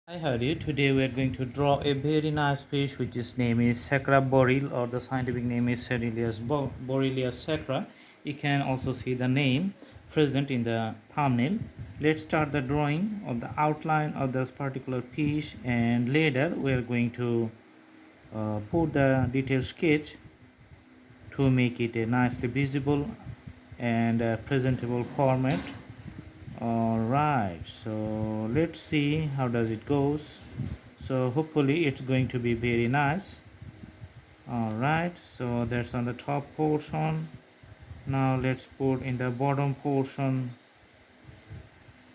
Hi Hari, today we are going to draw a very nice fish which is name is Shacra baril, or the scientific name is Borrelia sacra. You can also see the name present in the thumbnail. Let's start the drawing of the outline of this particular fish, and later we are going to put the detailed sketch to make it a nicely visible and presentable format. All right, so let's see how does it goes. So hopefully it's going to be very nice. All right, so that's on the top portion. Now let's put in the bottom portion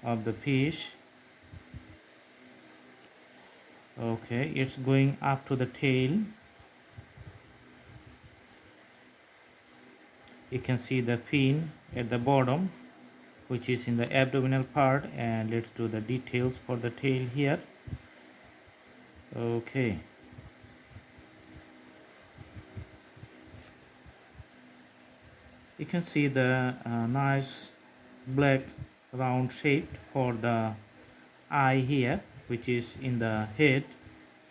of the fish. Okay, it's going up to the tail. You can see the fin at the bottom, which is in the abdominal part, and let's do the details for the tail here. Okay, you can see the nice black round shape for the eye here, which is in the head,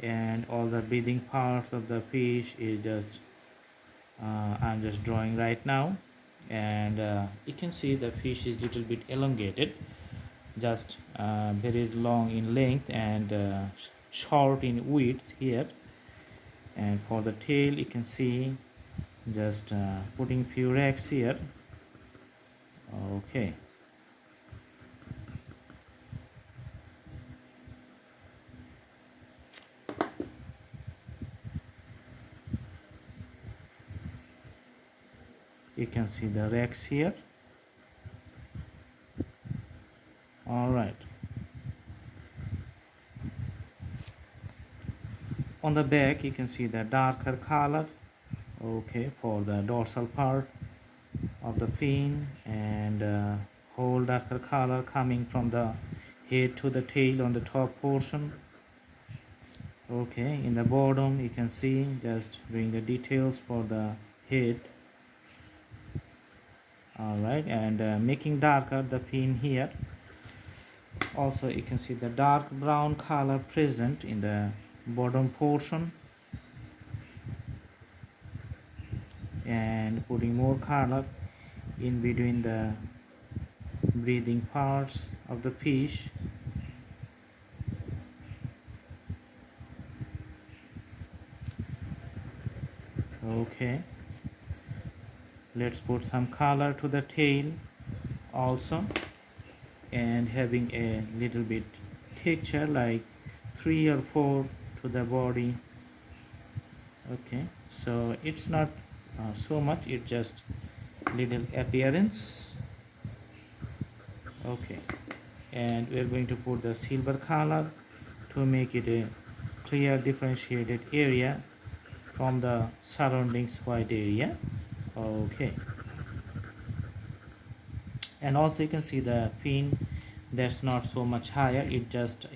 and all the breathing parts of the fish is just I'm just drawing right now. And you can see the fish is little bit elongated, just very long in length and short in width here. And for the tail, you can see just putting few racks here. Okay, you can see the racks here. All right, on the back you can see the darker color. Okay, for the dorsal part of the fin, and whole darker color coming from the head to the tail on the top portion. Okay, in the bottom you can see just doing the details for the head. All right, and making darker the fin here. Also you can see the dark brown color present in the bottom portion, and putting more color in between the breathing parts of the fish. Okay, let's put some color to the tail also, and having a little bit texture like 3 or 4 to the body. Okay, so it's not so much, it's just little appearance. Okay, and we're going to put the silver color to make it a clear differentiated area from the surroundings white area. Okay, and also you can see the fin, that's not so much higher, it just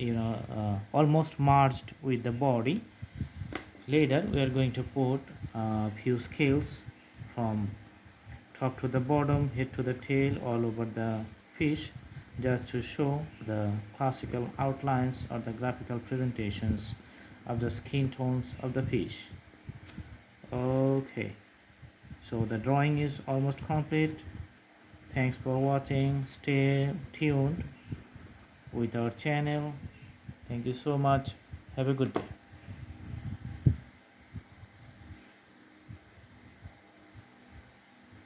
almost merged with the body. Later we are going to put a few scales from top to the bottom, head to the tail, all over the fish, just to show the classical outlines or the graphical presentations of the skin tones of the fish. Okay, so the drawing is almost complete. Thanks for watching. Stay tuned with our channel. Thank you so much. Have a good day.